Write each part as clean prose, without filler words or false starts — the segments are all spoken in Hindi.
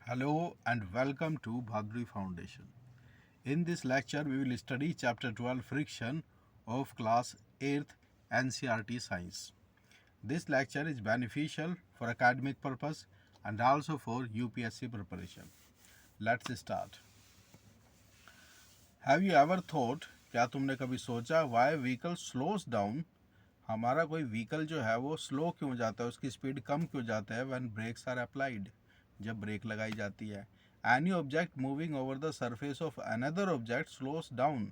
Hello and welcome to Bhadri Foundation. In this lecture, we will study chapter 12 Friction of class 8th NCERT Science. This lecture is beneficial for academic purpose and also for UPSC preparation. Let's start. Have you ever thought, क्या तुमने कभी सोचा why vehicle slows down? हमारा कोई व्हीकल जो है वो स्लो क्यों जाता है, उसकी स्पीड कम क्यों जाता है व्हेन ब्रेक्स आर अप्लाइड, जब ब्रेक लगाई जाती है. Any object moving over the surface of another object slows down.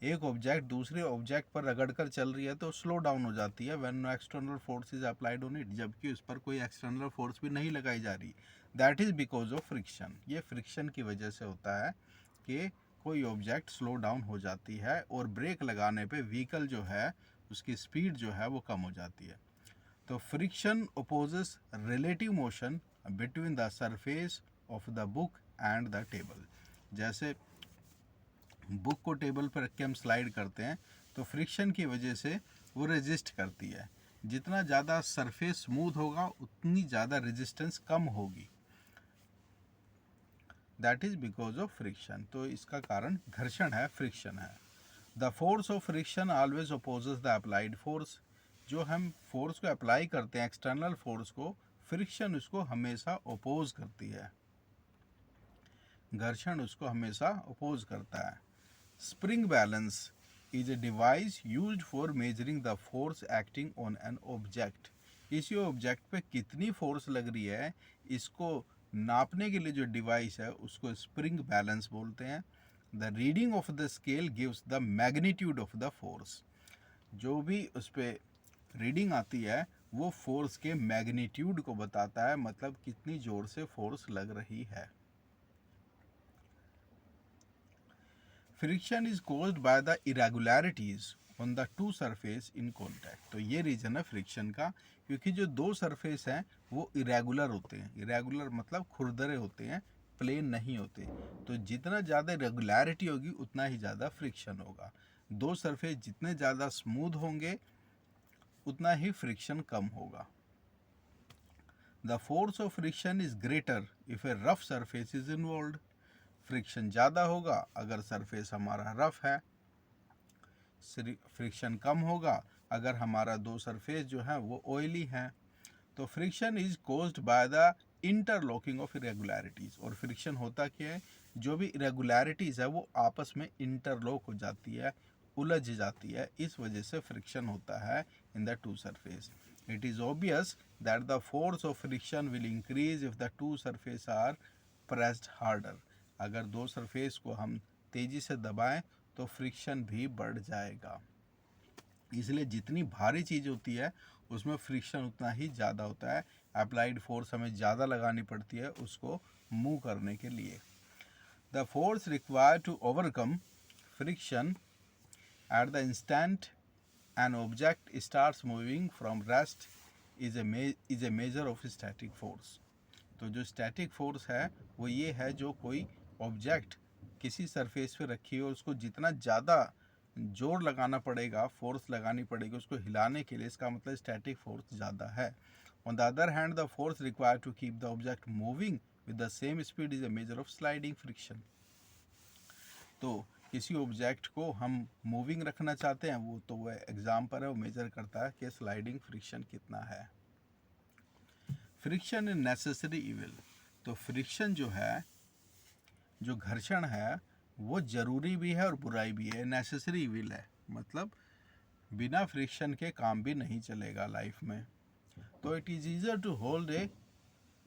एक ऑब्जेक्ट दूसरे ऑब्जेक्ट पर रगड़ कर चल रही है तो स्लो डाउन हो जाती है when no external force is applied on it, जबकि उस पर कोई एक्सटर्नल फोर्स भी नहीं लगाई जा रही. That is because of friction. ये फ्रिक्शन की वजह से होता है कि कोई ऑब्जेक्ट स्लो डाउन हो जाती है और ब्रेक लगाने पे व्हीकल जो है उसकी स्पीड जो है वो कम हो जाती है. तो friction opposes relative motion between the surface of the book and the table. जैसे बुक को टेबल पर रख के हम स्लाइड करते हैं तो फ्रिक्शन की वजह से वो रेजिस्ट करती है. जितना ज़्यादा सरफेस स्मूथ होगा उतनी ज़्यादा रेजिस्टेंस कम होगी. That is because of friction. तो इसका कारण घर्षण है, फ्रिक्शन है. The force of friction always opposes the applied force. जो हम फोर्स को अप्लाई करते हैं, एक्सटर्नल फोर्स को, फ्रिक्शन उसको हमेशा अपोज करती है, घर्षण उसको हमेशा अपोज करता है. Spring balance is a device used for measuring the force acting on an object. इसी ऑब्जेक्ट पे कितनी फोर्स लग रही है इसको नापने के लिए जो डिवाइस है उसको स्प्रिंग बैलेंस बोलते हैं. The reading of the scale gives the magnitude of the force. जो भी उस पर रीडिंग आती है वो फोर्स के मैग्नीट्यूड को बताता है, मतलब कितनी जोर से फोर्स लग रही है. Friction is caused by the irregularities on the two surface in contact. तो ये रीजन है फ्रिक्शन का, क्योंकि जो दो सरफेस हैं वो इरेगुलर होते हैं. इरेगुलर मतलब खुरदरे होते हैं, प्लेन नहीं होते. तो जितना ज़्यादा रेगुलरिटी होगी उतना ही ज़्यादा फ्रिक्शन होगा. दो सरफेस जितने ज़्यादा स्मूथ होंगे उतना ही फ्रिक्शन कम होगा. The force of friction is greater if A rough surface is involve. Friction ज़्यादा होगा अगर सरफेस हमारा रफ है, फ्रिक्शन कम होगा अगर हमारा दो सरफेस जो है वो ऑयली है. तो friction is caused by the interlocking of irregularities. और फ्रिक्शन होता क्या है, जो भी इरेगुलरिटीज है वो आपस में इंटरलॉक हो जाती है, उलझ जाती है, इस वजह से फ्रिक्शन होता है in the two surface. It is obvious that the force of friction will increase if the two surface are pressed harder. अगर दो सरफेस को हम तेजी से दबाएं तो फ्रिक्शन भी बढ़ जाएगा. इसलिए जितनी भारी चीज़ होती है उसमें फ्रिक्शन उतना ही ज़्यादा होता है. अप्लाइड फोर्स हमें ज़्यादा लगानी पड़ती है उसको मूव करने के लिए. The force required to overcome friction at the instant an object starts moving from rest is a measure of static force. तो जो स्टैटिक फोर्स है वो ये है, जो कोई ऑब्जेक्ट किसी सरफेस पे रखी है और उसको जितना ज़्यादा जोर लगाना पड़ेगा, फोर्स लगानी पड़ेगी उसको हिलाने के लिए, इसका मतलब स्टैटिक फोर्स ज़्यादा है. On the other hand the force required to keep the object moving with the same speed is a measure of sliding friction. तो किसी ऑब्जेक्ट को हम मूविंग रखना चाहते हैं, वो तो वह एग्जाम पर है, वो मेजर करता है कि स्लाइडिंग फ्रिक्शन कितना है. Friction is necessary evil. तो फ्रिक्शन जो है, जो घर्षण है, वो जरूरी भी है और बुराई भी है. नेसेसरी इविल है मतलब बिना फ्रिक्शन के काम भी नहीं चलेगा लाइफ में. तो it is easier to hold a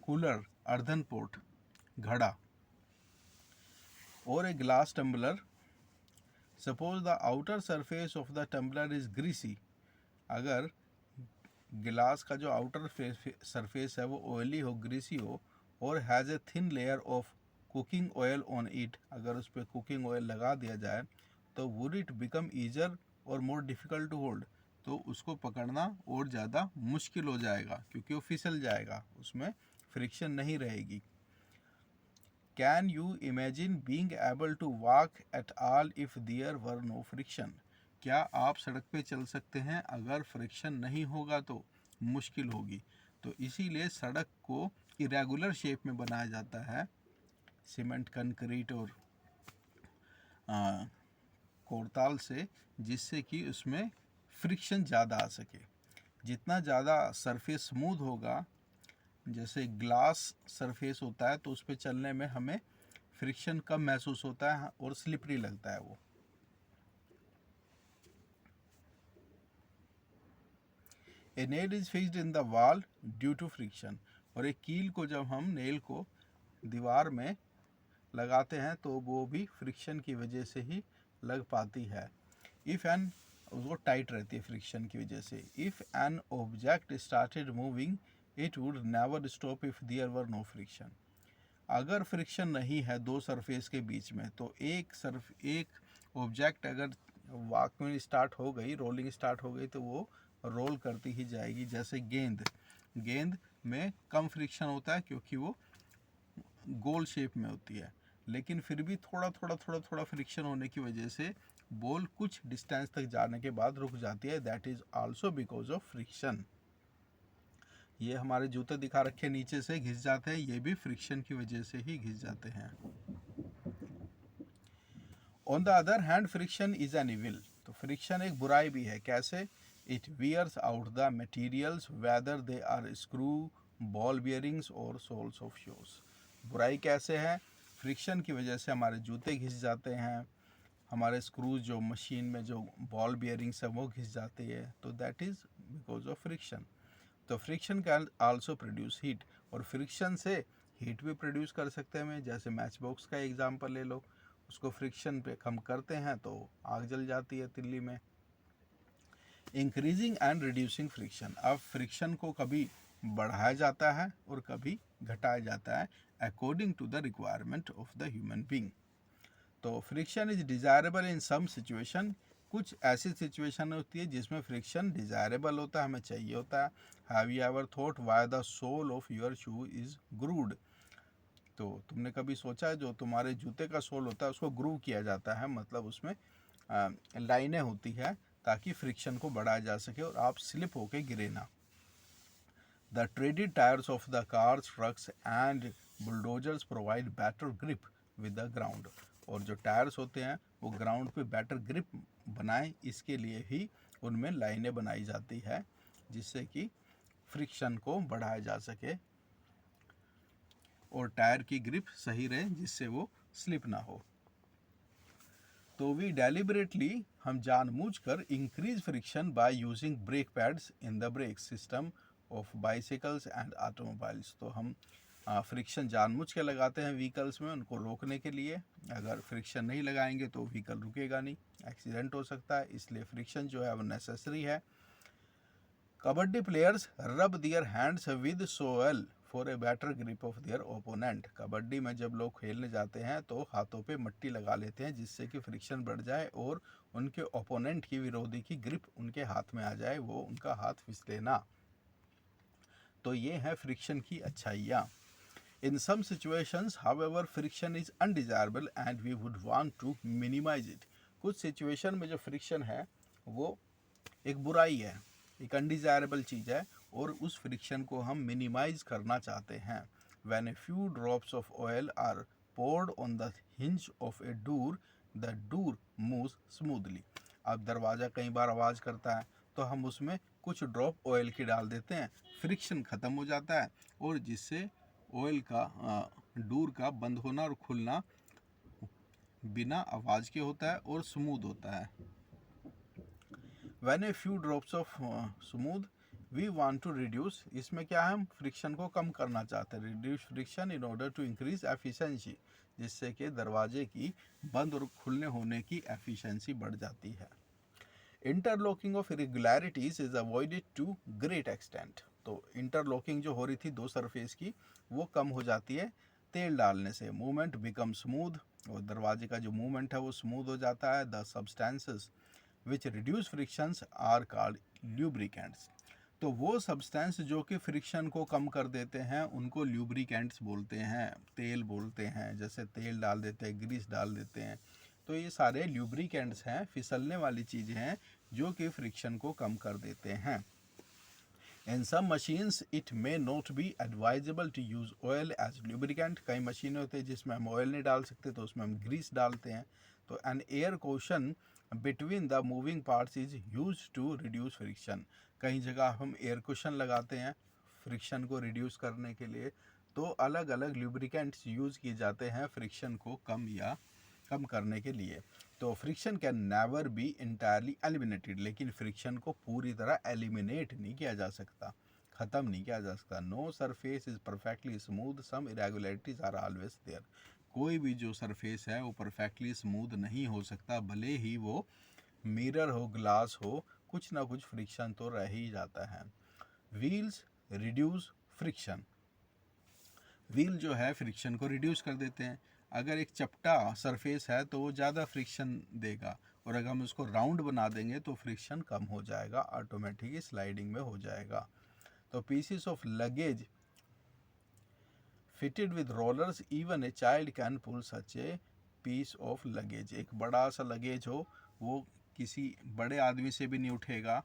cooler, earthen pot, घड़ा, और a glass tumbler. Suppose the outer surface of the tumbler is greasy. अगर गिलास का जो आउटर सरफेस है वो ऑयली हो, ग्रीसी हो, और has a thin layer of cooking oil on it. अगर उस पर कुकिंग ऑयल लगा दिया जाए तो वुड इट बिकम ईजर और मोर डिफ़िकल्ट टू होल्ड. तो उसको पकड़ना और ज़्यादा मुश्किल हो जाएगा क्योंकि वो फिसल जाएगा, उसमें फ्रिक्शन नहीं रहेगी. Can you imagine being able to walk at all if there were no friction. क्या आप सड़क पे चल सकते हैं अगर फ्रिक्शन नहीं होगा तो मुश्किल होगी. तो इसीलिए सड़क को इरेगुलर शेप में बनाया जाता है सीमेंट, कंक्रीट और कोरताल से, जिससे कि उसमें फ्रिक्शन ज़्यादा आ सके। जितना ज़्यादा सरफेस स्मूथ होगा, जैसे ग्लास सरफेस होता है तो उस पर चलने में हमें फ्रिक्शन कम महसूस होता है और स्लिपरी लगता है वो। A nail is fixed in the wall due to friction, और एक कील को जब हम नेल को दीवार में लगाते हैं तो वो भी फ्रिक्शन की वजह से ही लग पाती है। इफ़ एन, वो टाइट रहती है फ्रिक्शन की वजह से। If an object started moving it would never stop if there were no friction. अगर फ्रिक्शन नहीं है दो सरफेस के बीच में तो एक ऑब्जेक्ट अगर वॉक स्टार्ट हो गई, रोलिंग स्टार्ट हो गई, तो वो रोल करती ही जाएगी। जैसे गेंद में कम फ्रिक्शन होता है क्योंकि वो गोल शेप में होती है, लेकिन फिर भी थोड़ा फ्रिक्शन होने की वजह से बॉल कुछ डिस्टेंस तक जाने के बाद रुक जाती है। That is also because of friction. ये हमारे जूते दिखा रखे नीचे से घिस जाते हैं, ये भी फ्रिक्शन की वजह से ही घिस जाते हैं। On the other hand friction is an evil, तो फ्रिक्शन एक बुराई भी है। कैसे? It wears out the materials whether they are screw, ball bearings और सोल्स ऑफ शूज। बुराई कैसे है? फ्रिक्शन की वजह से हमारे जूते घिस जाते हैं, हमारे स्क्रूज जो मशीन में जो बॉल बियरिंग्स है वो घिस जाती है, तो that is because of friction. तो friction can also produce heat, और फ्रिक्शन से हीट भी प्रोड्यूस कर सकते हैं हमें। जैसे मैच बॉक्स का एग्जांपल ले लो, उसको फ्रिक्शन पे हम करते हैं तो आग जल जाती है तिल्ली में। इंक्रीजिंग एंड रिड्यूसिंग फ्रिक्शन, अब फ्रिक्शन को कभी बढ़ाया जाता है और कभी घटाया जाता है according to the requirement of the human being. तो friction is desirable in some situation, कुछ ऐसी सिचुएशन होती है जिसमें फ्रिक्शन डिज़ायरेबल होता है, हमें चाहिए होता है। Have you ever thought why the sole of your shoe is grooved? तो तुमने कभी सोचा है जो तुम्हारे जूते का सोल होता है उसको ग्रूव किया जाता है, मतलब उसमें लाइनें होती है ताकि फ्रिक्शन को बढ़ाया जा सके और आप स्लिप होके गिरे ना। The traded tyres of the cars, trucks and bulldozers provide better grip with the ground, और जो टायर्स होते हैं वो ग्राउंड पे बेटर ग्रिप बनाएं, इसके लिए ही उनमें लाइनें बनाई जाती है जिससे कि फ्रिक्शन को बढ़ाया जा सके और टायर की ग्रिप सही रहे जिससे वो स्लिप ना हो। तो वी डेलिबरेटली, हम जानबूझकर increase friction by using brake pads in the brake system of bicycles and automobiles. तो हम फ्रिक्शन जानबूझ के लगाते हैं व्हीकल्स में उनको रोकने के लिए। अगर फ्रिक्शन नहीं लगाएंगे तो व्हीकल रुकेगा नहीं, एक्सीडेंट हो सकता है, इसलिए फ्रिक्शन जो है वो नेसेसरी है। Kabaddi players rub their hands with soil for a better grip of their opponent. Kabaddi में जब लोग खेलने जाते हैं तो हाथों पे मिट्टी लगा लेते हैं जिससे कि फ्रिक्शन बढ़ जाए और उनके ओपोनेंट की, विरोधी की ग्रिप उनके हाथ में आ जाए, वो उनका हाथ फिसले ना। तो ये है फ्रिक्शन की अच्छाइयाँ। In some situations, however, friction is undesirable and we would want to minimize it. कुछ सिचुएशन में जो फ्रिक्शन है वो एक बुराई है, एक अनडिजायरेबल चीज़ है और उस फ्रिक्शन को हम मिनिमाइज करना चाहते हैं। When a few drops of oil are poured on the hinge of a door, the door moves smoothly. अब दरवाज़ा कई बार आवाज़ करता है तो हम उसमें कुछ ड्रॉप ऑयल की डाल देते हैं, फ्रिक्शन ख़त्म हो जाता है और जिससे ऑयल का डोर का बंद होना और खुलना बिना आवाज़ के होता है और स्मूथ होता है। When a few drops of smooth, we want to reduce, इसमें क्या है, हम फ्रिक्शन को कम करना चाहते हैं। Reduce friction in order to increase efficiency, जिससे कि दरवाजे की बंद और खुलने होने की एफिशिएंसी बढ़ जाती है। Interlocking of irregularities is avoided to great extent, तो इंटरलॉकिंग जो हो रही थी दो सरफेस की वो कम हो जाती है तेल डालने से। मूवमेंट बिकम स्मूथ, और दरवाजे का जो मूवमेंट है वो स्मूथ हो जाता है। The substances which reduce frictions are called lubricants, तो वो सब्सटेंस जो कि फ्रिक्शन को कम कर देते हैं उनको ल्यूब्रिकेंट्स बोलते हैं, तेल बोलते हैं। जैसे तेल डाल देते हैं, ग्रीस डाल देते हैं, तो ये सारे ल्यूब्रिकेंट्स हैं, फिसलने वाली चीज़ें हैं जो कि फ्रिक्शन को कम कर देते हैं। In some machines it may not be advisable to use oil as lubricant. कई मशीनें होते हैं जिसमें हम ऑयल नहीं डाल सकते तो उसमें हम ग्रीस डालते हैं. तो an air cushion between the moving parts is used to reduce friction. कई जगह हम एयर कुशन लगाते हैं फ्रिक्शन को रिड्यूस करने के लिए. तो अलग अलग लुब्रिकेंट्स यूज़ किए जाते हैं फ्रिक्शन को कम करने के लिए. तो friction can never be entirely eliminated, लेकिन फ्रिक्शन को पूरी तरह एलिमिनेट नहीं किया जा सकता, ख़त्म नहीं किया जा सकता. No surface is perfectly smooth, some irregularities are always there. कोई भी जो सरफेस है वो परफेक्टली स्मूथ नहीं हो सकता, भले ही वो मिरर हो, ग्लास हो, कुछ ना कुछ फ्रिक्शन तो रह ही जाता है. Wheels reduce friction. व्हील जो है फ्रिक्शन को रिड्यूस कर देते हैं. अगर एक चपटा सरफेस है तो वो ज़्यादा फ्रिक्शन देगा, और अगर हम उसको राउंड बना देंगे तो फ्रिक्शन कम हो जाएगा, ऑटोमेटिकली स्लाइडिंग में हो जाएगा. तो pieces of luggage fitted with rollers, even a child can pull such a piece of luggage. एक बड़ा सा लगेज हो वो किसी बड़े आदमी से भी नहीं उठेगा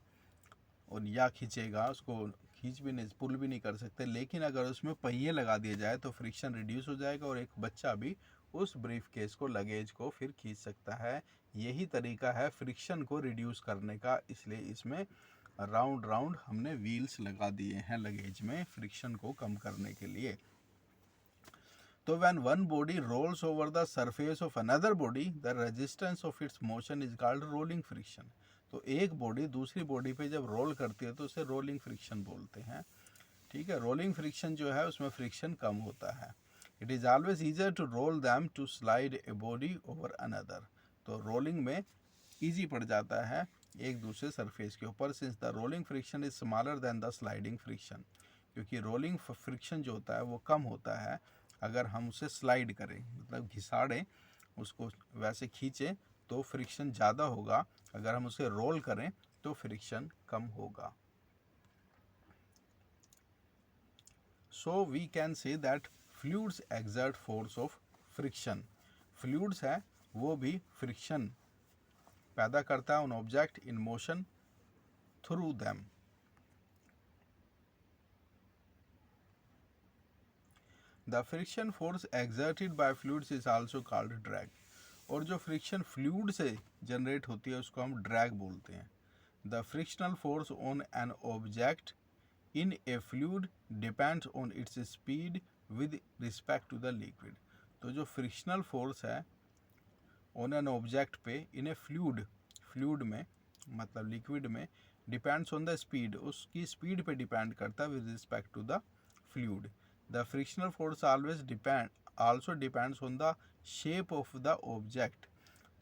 और या खींचेगा, उसको खींच भी नहीं, पुल भी नहीं कर सकते. लेकिन अगर उसमें पहिए लगा दिए जाए तो फ्रिक्शन रिड्यूस हो जाएगा और एक बच्चा भी उस ब्रीफ केस को, लगेज को फिर खींच सकता है. यही तरीका है फ्रिक्शन को रिड्यूस करने का, इसलिए इसमें राउंड राउंड हमने व्हील्स लगा दिए हैं लगेज में फ्रिक्शन को कम करने के लिए. तो when one body rolls over the surface of another body, the resistance of its motion is called rolling friction. तो एक बॉडी दूसरी बॉडी पे जब रोल करती है तो उसे रोलिंग फ्रिक्शन बोलते हैं. ठीक है, रोलिंग फ्रिक्शन जो है उसमें फ्रिक्शन कम होता है. It is always easier to roll them to slide a body over another. तो रोलिंग में ईजी पड़ जाता है एक दूसरे सरफेस के ऊपर, since the rolling friction is smaller than the sliding friction. क्योंकि रोलिंग फ्रिक्शन जो होता है वो कम होता है अगर हम उसे स्लाइड करें, मतलब घिसाड़ें, उसको वैसे खींचें तो फ्रिक्शन ज़्यादा होगा, अगर हम उसे रोल करें तो फ्रिक्शन कम होगा. So we can say that fluids exert force of friction. Fluids है वो भी फ्रिक्शन पैदा करता है on object in motion through them. The friction force exerted by fluids is also called drag. और जो फ्रिक्शन फ्लूइड से जनरेट होती है उसको हम ड्रैग बोलते हैं. The frictional force on an object in a fluid depends on its speed with respect to the liquid. तो जो फ्रिक्शनल फोर्स है ऑन एन ऑब्जेक्ट पे इन ए फ्लूइड में, मतलब लिक्विड में, डिपेंड्स ऑन द स्पीड, उसकी स्पीड पे डिपेंड करता है with respect to the fluid. The frictional force also depends on the shape of the object.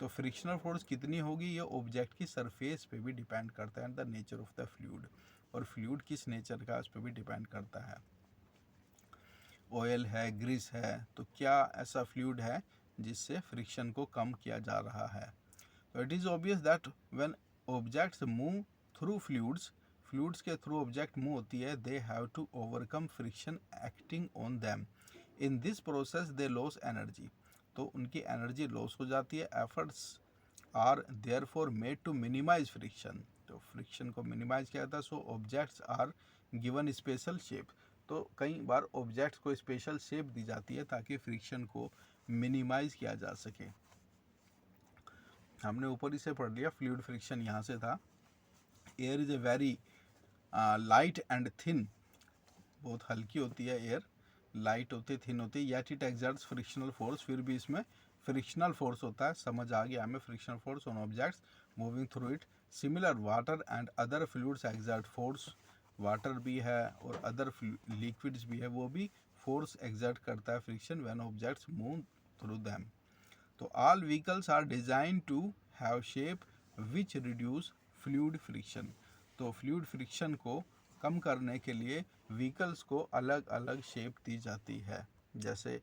तो फ्रिक्शनल फोर्स कितनी होगी ये ऑब्जेक्ट की सरफेस पे भी डिपेंड करता है, the nature of the fluid, और फ्लूइड किस नेचर का उस पर भी डिपेंड करता है. ऑयल है, ग्रीस है, तो क्या ऐसा फ्लूइड है जिससे फ्रिक्शन को कम किया जा रहा है. तो it is obvious that when objects move through fluids के थ्रू ऑब्जेक्ट मूव होती है, they have to overcome friction acting on them. In this process they lose energy. तो उनकी एनर्जी लॉस हो जाती है. Efforts are therefore made to minimize friction. तो फ्रिक्शन को मिनिमाइज किया जाता है. So objects are given special shape. तो कई बार ऑब्जेक्ट्स को स्पेशल शेप दी जाती है ताकि फ्रिक्शन को मिनिमाइज किया जा सके. हमने ऊपर ही से पढ़ लिया, फ्लूइड फ्रिक्शन यहाँ से था. Air is a very light and thin. बहुत हल्की होती है एयर, लाइट होती है, थिन होती है. Yet it exerts frictional force. फिर भी इसमें फ्रिक्शनल फोर्स होता है. समझ आ गया हमें, frictional force on objects moving through it. Similar water and other fluids exert force. Water भी है और अदर लिक्विड्स भी है, वो भी फोर्स एक्सर्ट करता है friction when objects move through them. तो all vehicles are design to have shape which reduce fluid friction. तो फ्लूइड फ्रिक्शन को कम करने के लिए व्हीकल्स को अलग अलग शेप दी जाती है. जैसे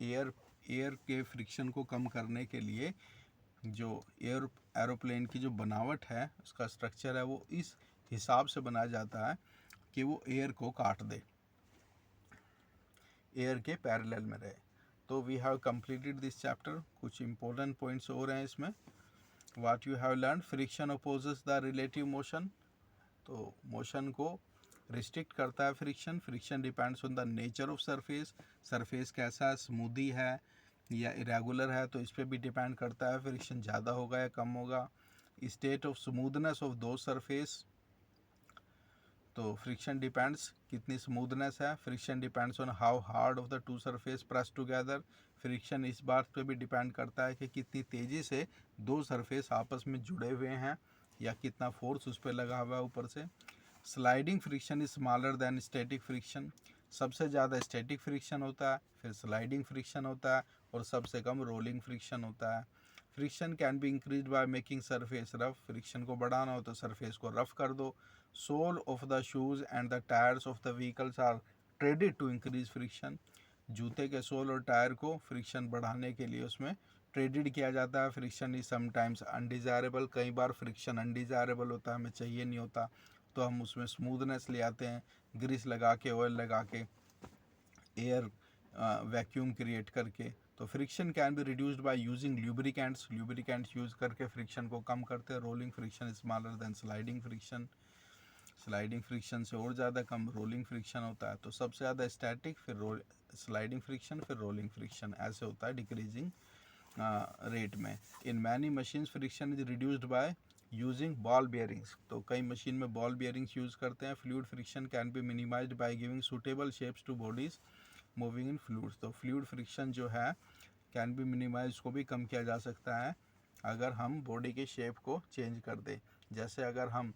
एयर के फ्रिक्शन को कम करने के लिए जो एरोप्लेन की जो बनावट है, उसका स्ट्रक्चर है, वो इस हिसाब से बनाया जाता है कि वो एयर को काट दे, एयर के पैरेलल में रहे. तो we have completed this chapter. कुछ इंपॉर्टेंट पॉइंट्स और हैं इसमें. What you have learn, friction opposes the relative motion. तो मोशन को रिस्ट्रिक्ट करता है friction. Friction depends on the nature of surface, surface कैसा है, स्मूदी है या इरेगुलर है, तो इस पर भी डिपेंड करता है फ्रिक्शन ज़्यादा होगा या कम होगा। स्टेट ऑफ स्मूथनेस ऑफ दो सरफेस, तो फ्रिक्शन डिपेंड्स कितनी स्मूथनेस है। Friction depends on how hard of the two surface press together. Friction इस बात पे भी डिपेंड करता है कि कितनी तेज़ी से दो सरफेस आपस में जुड़े हुए हैं या कितना फोर्स उस पर लगा हुआ है ऊपर से। Sliding friction is smaller than static friction, सबसे ज़्यादा स्टैटिक फ्रिक्शन होता है, फिर स्लाइडिंग फ्रिक्शन होता है और सबसे कम रोलिंग फ्रिक्शन होता है। Friction can be increase by making surface rough, friction को बढ़ाना हो तो सरफेस को रफ कर दो। Sole of the shoes and the tyres of the vehicles are treaded to increase friction, जूते के सोल और टायर को फ्रिक्शन बढ़ाने के लिए उसमें ट्रेडेड किया जाता है। फ्रिक्शन इज समटाइम्स अनडिज़ायरेबल, कई बार फ्रिक्शन अनडिज़ायरेबल होता है, हमें चाहिए नहीं होता, तो हम उसमें स्मूथनेस ले आते हैं, ग्रीस लगा के, ऑयल लगा के, एयर वैक्यूम क्रिएट करके। तो friction can be reduced by using lubricants, lubricants use करके फ्रिक्शन को कम करते हैं। Rolling friction is smaller than sliding friction, sliding friction से और ज़्यादा कम रोलिंग फ्रिक्शन होता है। तो सबसे ज़्यादा स्टैटिक, फिर स्लाइडिंग फ्रिक्शन, फिर रोलिंग फ्रिक्शन, ऐसे होता है डिक्रीजिंग रेट में। In many machines friction is reduced by using ball bearings, तो कई मशीन में बॉल बेयरिंग्स यूज़ करते हैं। Fluid friction can B minimised by giving suitable shapes to bodies moving in fluids, तो फ्लूइड फ्रिक्शन जो है कैन बी मिनिमाइज, को भी कम किया जा सकता है अगर हम बॉडी के शेप को चेंज कर दें। जैसे अगर हम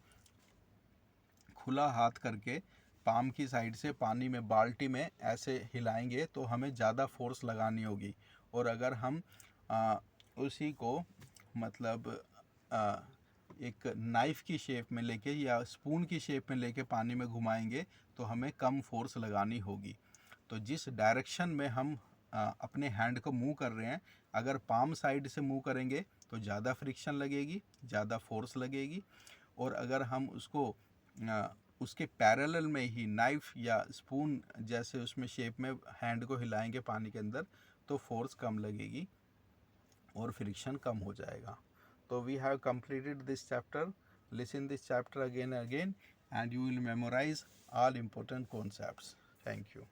खुला हाथ करके पाम की साइड से पानी में बाल्टी में ऐसे हिलाएंगे तो हमें ज़्यादा फोर्स लगानी होगी, और अगर हम उसी को मतलब एक नाइफ़ की शेप में लेके या स्पून की शेप में लेके पानी में घुमाएंगे तो हमें कम फोर्स लगानी होगी। तो जिस डायरेक्शन में हम अपने हैंड को मूव कर रहे हैं, अगर पाम साइड से मूव करेंगे तो ज़्यादा फ्रिक्शन लगेगी, ज़्यादा फोर्स लगेगी, और अगर हम उसको उसके पैरेलल में ही नाइफ़ या स्पून जैसे उसमें शेप में हैंड को हिलाएंगे पानी के अंदर तो फोर्स कम लगेगी और फ्रिक्शन कम हो जाएगा। तो we have completed this chapter, listen this chapter again and again and you will memorize all important concepts. Thank you.